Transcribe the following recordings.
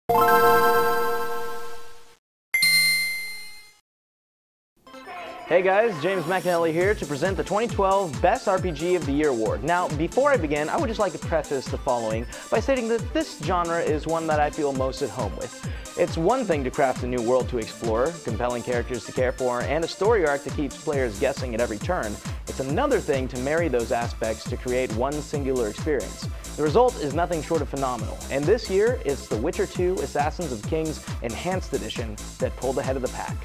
Hey guys, James McAnally here to present the 2012 Best RPG of the Year award. Now, before I begin, I would just like to preface the following by stating that this genre is one that I feel most at home with. It's one thing to craft a new world to explore, compelling characters to care for, and a story arc that keeps players guessing at every turn. It's another thing to marry those aspects to create one singular experience. The result is nothing short of phenomenal, and this year it's The Witcher 2 Assassins of Kings Enhanced Edition that pulled ahead of the pack.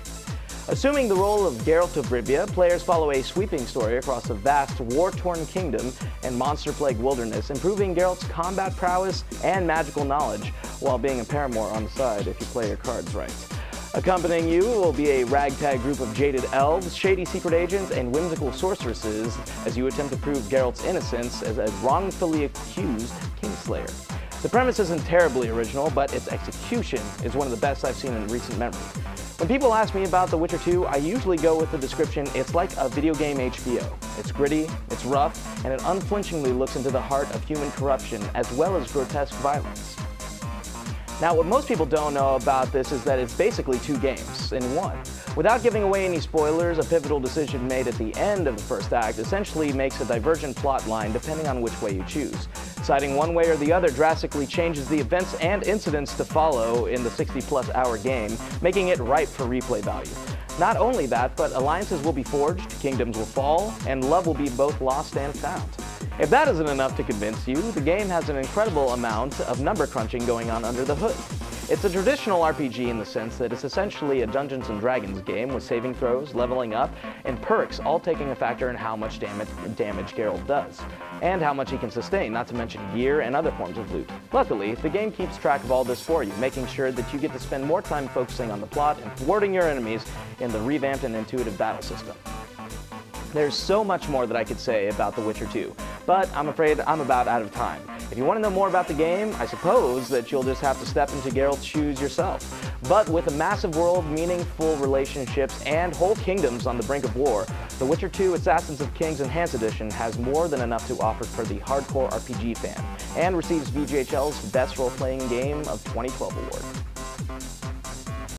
Assuming the role of Geralt of Rivia, players follow a sweeping story across a vast, war-torn kingdom and monster-plagued wilderness, improving Geralt's combat prowess and magical knowledge, while being a paramour on the side if you play your cards right. Accompanying you will be a ragtag group of jaded elves, shady secret agents, and whimsical sorceresses as you attempt to prove Geralt's innocence as a wrongfully accused Kingslayer. The premise isn't terribly original, but its execution is one of the best I've seen in recent memory. When people ask me about The Witcher 2, I usually go with the description, it's like a video game HBO. It's gritty, it's rough, and it unflinchingly looks into the heart of human corruption as well as grotesque violence. Now, what most people don't know about this is that it's basically two games in one. Without giving away any spoilers, a pivotal decision made at the end of the first act essentially makes a divergent plot line depending on which way you choose. Siding one way or the other drastically changes the events and incidents to follow in the 60-plus hour game, making it ripe for replay value. Not only that, but alliances will be forged, kingdoms will fall, and love will be both lost and found. If that isn't enough to convince you, the game has an incredible amount of number crunching going on under the hood. It's a traditional RPG in the sense that it's essentially a Dungeons & Dragons game with saving throws, leveling up, and perks all taking a factor in how much damage Geralt does, and how much he can sustain, not to mention gear and other forms of loot. Luckily, the game keeps track of all this for you, making sure that you get to spend more time focusing on the plot and thwarting your enemies in the revamped and intuitive battle system. There's so much more that I could say about The Witcher 2, but I'm afraid I'm about out of time. If you want to know more about the game, I suppose that you'll just have to step into Geralt's shoes yourself. But with a massive world, meaningful relationships, and whole kingdoms on the brink of war, The Witcher 2 Assassins of Kings Enhanced Edition has more than enough to offer for the hardcore RPG fan, and receives VGHL's Best Role-Playing Game of 2012 award.